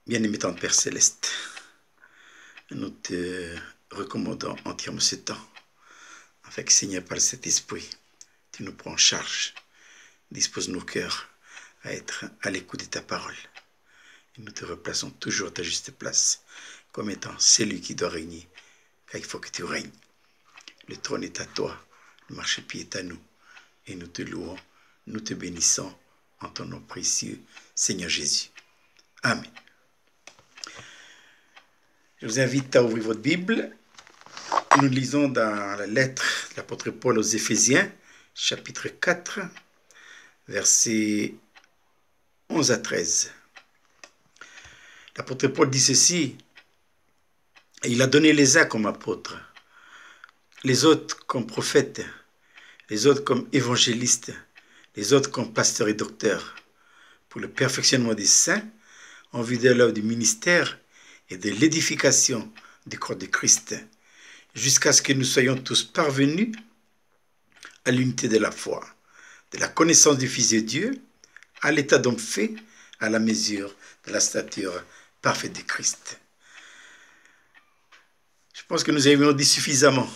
Bien-aimé Tante Père Céleste, nous te recommandons entièrement ce temps, afin que Seigneur, par cet esprit, tu nous prends en charge, dispose nos cœurs à être à l'écoute de ta parole. Et nous te replaçons toujours à ta juste place, comme étant celui qui doit régner, car il faut que tu règnes. Le trône est à toi, le marchepied est à nous, et nous te louons, nous te bénissons en ton nom précieux, Seigneur Jésus. Amen. Je vous invite à ouvrir votre Bible. Nous lisons dans la lettre de l'apôtre Paul aux Éphésiens, chapitre 4, versets 11 à 13. L'apôtre Paul dit ceci: « Il a donné les uns comme apôtres, les autres comme prophètes, les autres comme évangélistes, les autres comme pasteurs et docteurs, pour le perfectionnement des saints, en vue de l'œuvre du ministère et de l'édification du corps de Christ, jusqu'à ce que nous soyons tous parvenus à l'unité de la foi, de la connaissance du Fils de Dieu, à l'état d'homme fait, à la mesure de la stature parfaite de Christ. » Je pense que nous avions dit suffisamment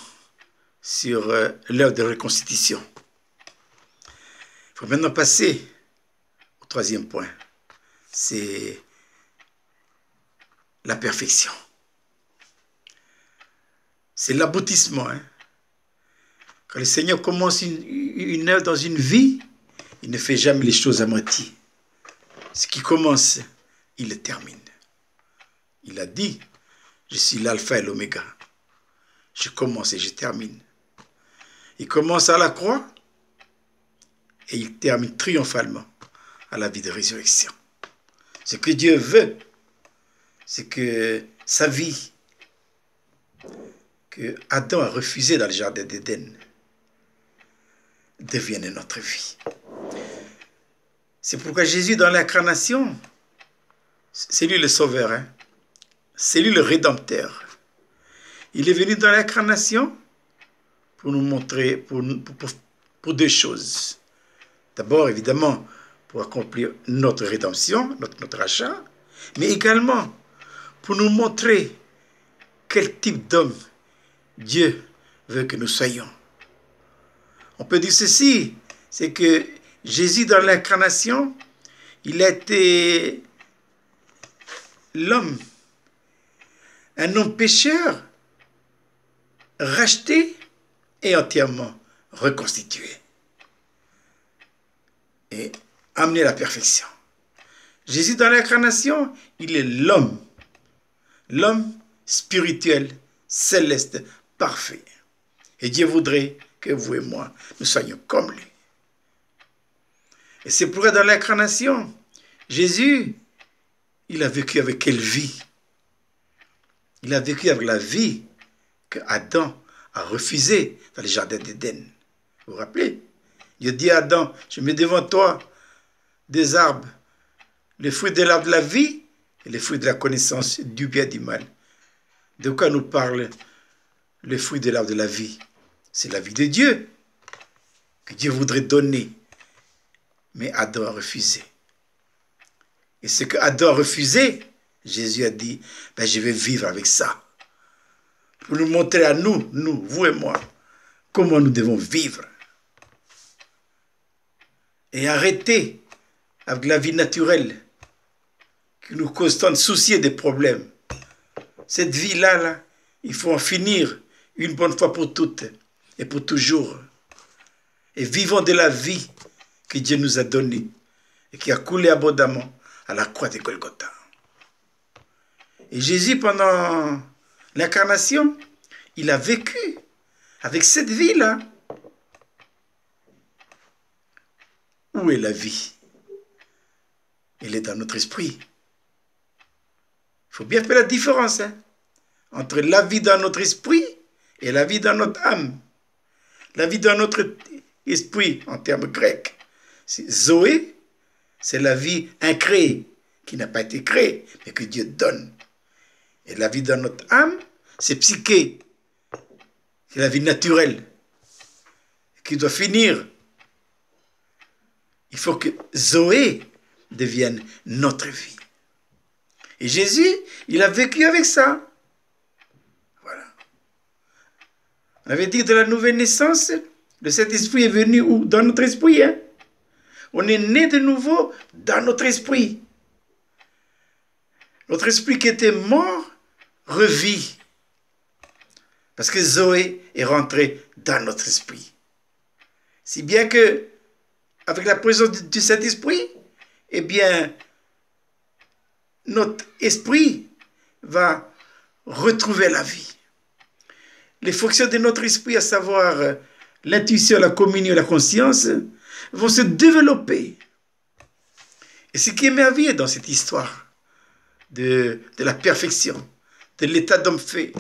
sur l'œuvre de reconstitution. Il faut maintenant passer au troisième point. C'est la perfection. C'est l'aboutissement. Quand le Seigneur commence une œuvre dans une vie, il ne fait jamais les choses à moitié. Ce qui commence, il le termine. Il a dit, je suis l'alpha et l'oméga. Je commence et je termine. Il commence à la croix et il termine triomphalement à la vie de résurrection. Ce que Dieu veut, c'est que sa vie, que Adam a refusée dans le jardin d'Éden, devienne notre vie. C'est pourquoi Jésus, dans l'incarnation, c'est lui le sauveur, c'est lui le rédempteur. Il est venu dans l'incarnation pour nous montrer, pour deux choses. D'abord, évidemment, pour accomplir notre rédemption, notre achat, mais également pour nous montrer quel type d'homme Dieu veut que nous soyons. On peut dire ceci, c'est que Jésus dans l'incarnation, il a été l'homme, un homme pécheur, racheté et entièrement reconstitué et amené à la perfection. Jésus dans l'incarnation, il est l'homme spirituel, céleste, parfait. Et Dieu voudrait que vous et moi, nous soyons comme lui. Et c'est pourquoi dans l'incarnation, Jésus, il a vécu avec quelle vie? Il a vécu avec la vie que Adam a refusée dans le jardin d'Éden. Vous vous rappelez? Dieu dit à Adam, je mets devant toi des arbres, les fruits de l'arbre de la vie et les fruits de la connaissance du bien et du mal. De quoi nous parle le fruit de l'arbre de la vie? C'est la vie de Dieu, que Dieu voudrait donner. Mais Adam a refusé. Et ce que Adam a refusé, Jésus a dit, ben, je vais vivre avec ça. Pour nous montrer à nous, vous et moi, comment nous devons vivre. Et arrêter avec la vie naturelle qui nous cause tant de soucis et de problèmes. Cette vie-là, il faut en finir une bonne fois pour toutes et pour toujours. Et vivons de la vie que Dieu nous a donnée et qui a coulé abondamment à la croix de Golgotha. Et Jésus, pendant l'incarnation, il a vécu avec cette vie-là. Où est la vie? Elle est dans notre esprit. Il faut bien faire la différence entre la vie dans notre esprit et la vie dans notre âme. La vie dans notre esprit, en termes grecs, c'est Zoé, c'est la vie incréée, qui n'a pas été créée, mais que Dieu donne. Et la vie dans notre âme, c'est psyché, c'est la vie naturelle, qui doit finir. Il faut que Zoé devienne notre vie. Et Jésus, il a vécu avec ça. Voilà. On avait dit de la nouvelle naissance, le Saint-Esprit est venu où? Dans notre esprit. Hein? On est né de nouveau dans notre esprit. Notre esprit qui était mort revit. Parce que Zoé est rentrée dans notre esprit. Si bien que, avec la présence du Saint-Esprit, eh bien, notre esprit va retrouver la vie. Les fonctions de notre esprit, à savoir l'intuition, la communion, la conscience, vont se développer. Et ce qui est merveilleux dans cette histoire de la perfection, de l'état d'homme fait,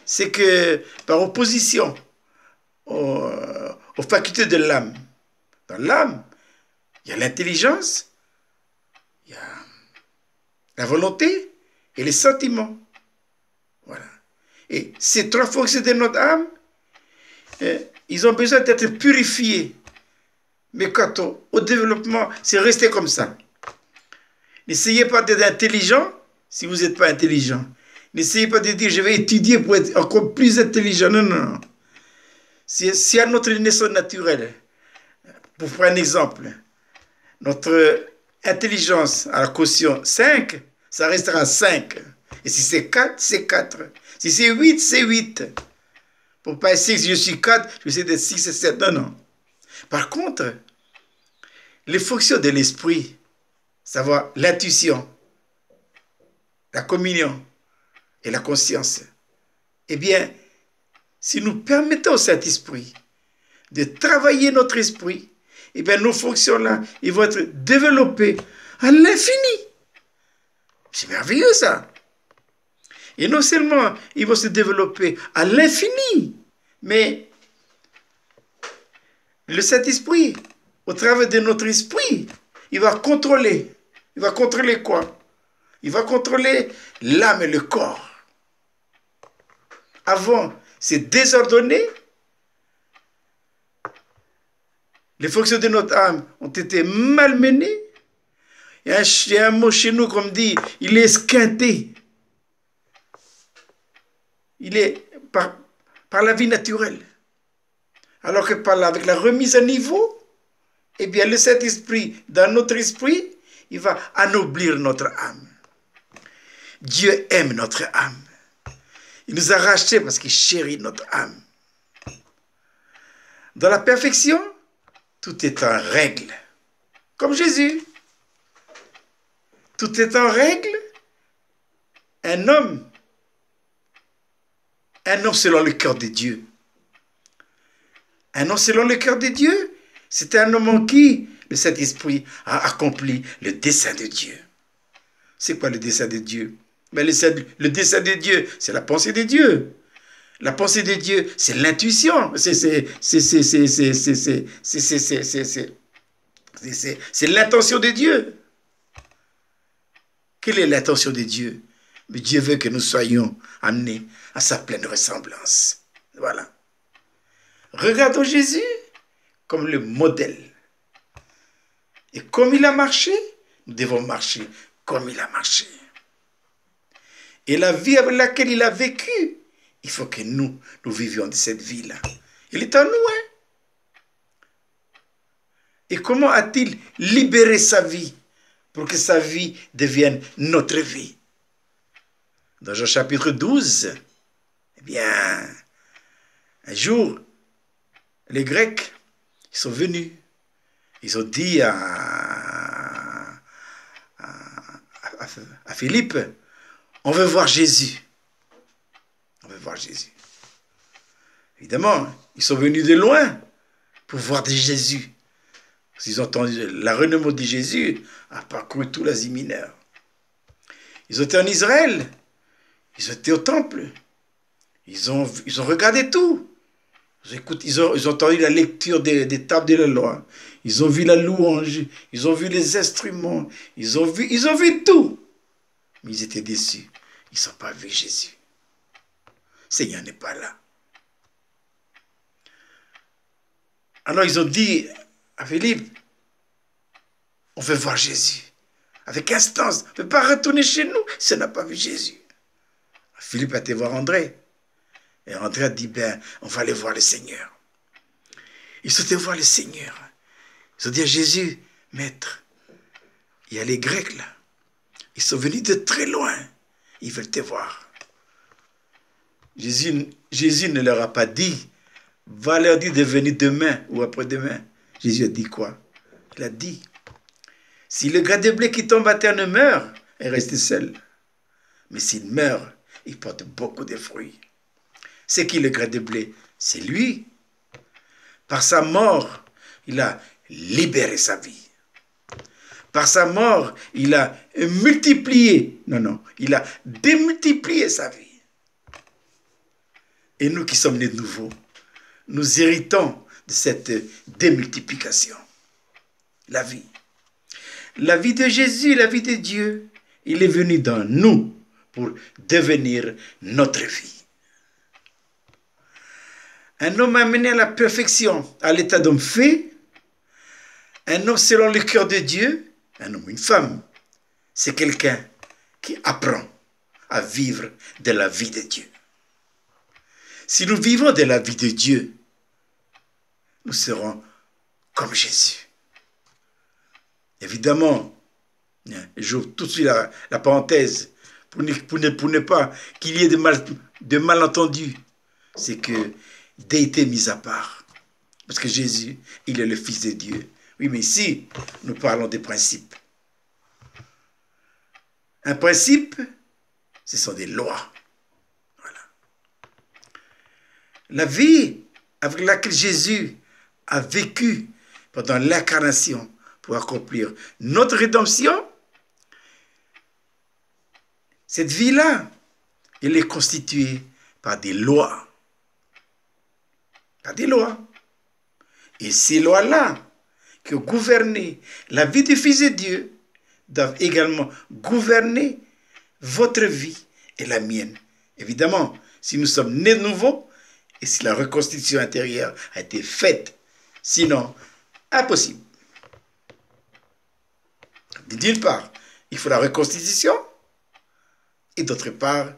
c'est que par opposition aux facultés de l'âme, dans l'âme, il y a l'intelligence, il y a la volonté et les sentiments. Voilà. Et ces trois fonctions de notre âme, ils ont besoin d'être purifiés. Mais quant au développement, c'est rester comme ça. N'essayez pas d'être intelligent si vous n'êtes pas intelligent. N'essayez pas de dire je vais étudier pour être encore plus intelligent. Non, non, non. Si à notre naissance naturelle, pour prendre un exemple, notre intelligence à la quotient 5, ça restera 5. Et si c'est 4, c'est 4. Si c'est 8, c'est 8. Pour pas essayer que je suis 4, je vais essayer d'être 6 et 7. Non, non. Par contre, les fonctions de l'esprit, savoir l'intuition, la communion et la conscience, eh bien, si nous permettons au Saint-Esprit de travailler notre esprit, eh bien, nos fonctions-là, ils vont être développées à l'infini. C'est merveilleux, ça. Et non seulement ils vont se développer à l'infini, mais le Saint-Esprit, au travers de notre esprit, il va contrôler. Il va contrôler quoi? Il va contrôler l'âme et le corps. Avant, c'est désordonné. Les fonctions de notre âme ont été malmenées. Il y a un mot chez nous comme dit, il est esquinté. Il est par la vie naturelle. Alors que avec la remise à niveau, eh bien le Saint-Esprit, dans notre esprit, il va anoblir notre âme. Dieu aime notre âme. Il nous a rachetés parce qu'il chérit notre âme. Dans la perfection, tout est en règle. Comme Jésus. Tout est en règle. Un homme selon le cœur de Dieu. Un homme selon le cœur de Dieu, c'est un homme en qui le Saint-Esprit a accompli le dessein de Dieu. C'est quoi le dessein de Dieu? Ben, le dessein de Dieu, c'est la pensée de Dieu. La pensée de Dieu, c'est l'intuition. C'est l'intention de Dieu. Quelle est l'intention de Dieu? Mais Dieu veut que nous soyons amenés à sa pleine ressemblance. Voilà. Regardons Jésus comme le modèle. Et comme il a marché, nous devons marcher comme il a marché. Et la vie avec laquelle il a vécu, il faut que nous vivions de cette vie-là. Il est en nous, hein? Et comment a-t-il libéré sa vie pour que sa vie devienne notre vie? Dans Jean chapitre 12, eh bien, un jour, les Grecs, ils sont venus. Ils ont dit à Philippe, on veut voir Jésus. On veut voir Jésus. Évidemment, ils sont venus de loin pour voir de Jésus. Ils ont entendu la renommée de Jésus a parcouru tout l'Asie mineure. Ils étaient en Israël. Ils étaient au temple. Ils ont regardé tout. Ils ont entendu la lecture des tables de la loi. Ils ont vu la louange. Ils ont vu les instruments. Ils ont vu tout. Mais ils étaient déçus. Ils n'ont pas vu Jésus. Le Seigneur n'est pas là. Alors ils ont dit à Philippe, on veut voir Jésus. avec instance. On ne peut pas retourner chez nous si on n'a pas vu Jésus. Philippe a été voir André. Et André a dit, ben, on va aller voir le Seigneur. Ils sont allés voir le Seigneur. Ils ont dit à Jésus, Maître, il y a les Grecs là. Ils sont venus de très loin. Ils veulent te voir. Jésus ne leur a pas dit, va leur dire de venir demain ou après-demain. Jésus a dit quoi? Il a dit, si le grain de blé qui tombe à terre ne meurt, il reste seul. Mais s'il meurt, il porte beaucoup de fruits. C'est qui le grain de blé? C'est lui. Par sa mort, il a libéré sa vie. Par sa mort, il a multiplié. Non, il a démultiplié sa vie. Et nous qui sommes nés de nouveau, nous héritons de cette démultiplication. La vie. La vie de Jésus, la vie de Dieu, il est venu dans nous pour devenir notre vie. Un homme amené à la perfection, à l'état d'homme fait, un homme selon le cœur de Dieu, un homme, une femme, c'est quelqu'un qui apprend à vivre de la vie de Dieu. Si nous vivons de la vie de Dieu, nous serons comme Jésus. Évidemment, j'ouvre tout de suite la parenthèse pour ne pas qu'il y ait de malentendus. C'est que déité mise à part. Parce que Jésus, il est le Fils de Dieu. Oui, mais ici, nous parlons des principes. Un principe, ce sont des lois. Voilà. La vie avec laquelle Jésus a vécu pendant l'incarnation pour accomplir notre rédemption, cette vie-là, elle est constituée par des lois. Par des lois. Et ces lois-là, qui ont gouverné la vie du Fils de Dieu, doivent également gouverner votre vie et la mienne. Évidemment, si nous sommes nés de nouveau et si la reconstitution intérieure a été faite, sinon, impossible. D'une part, il faut la reconstitution et d'autre part,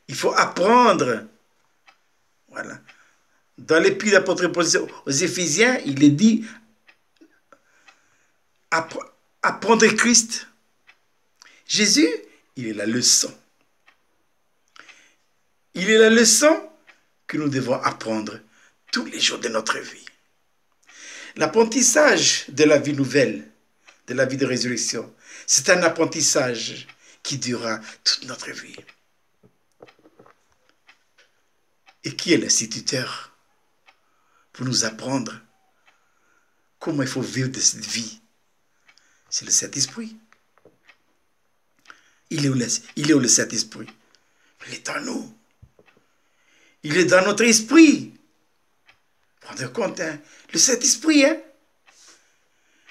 il faut apprendre. Voilà. Dans l'épître de l'apôtre Paul aux Éphésiens, il est dit apprendre Christ. Jésus, il est la leçon. Il est la leçon que nous devons apprendre tous les jours de notre vie. L'apprentissage de la vie nouvelle, de la vie de résurrection, c'est un apprentissage qui durera toute notre vie. Et qui est l'instituteur pour nous apprendre comment il faut vivre de cette vie? C'est le Saint-Esprit. Il est où le Saint-Esprit? Il est en nous. Il est dans notre esprit. Rendez compte, hein? Le Saint-Esprit, hein?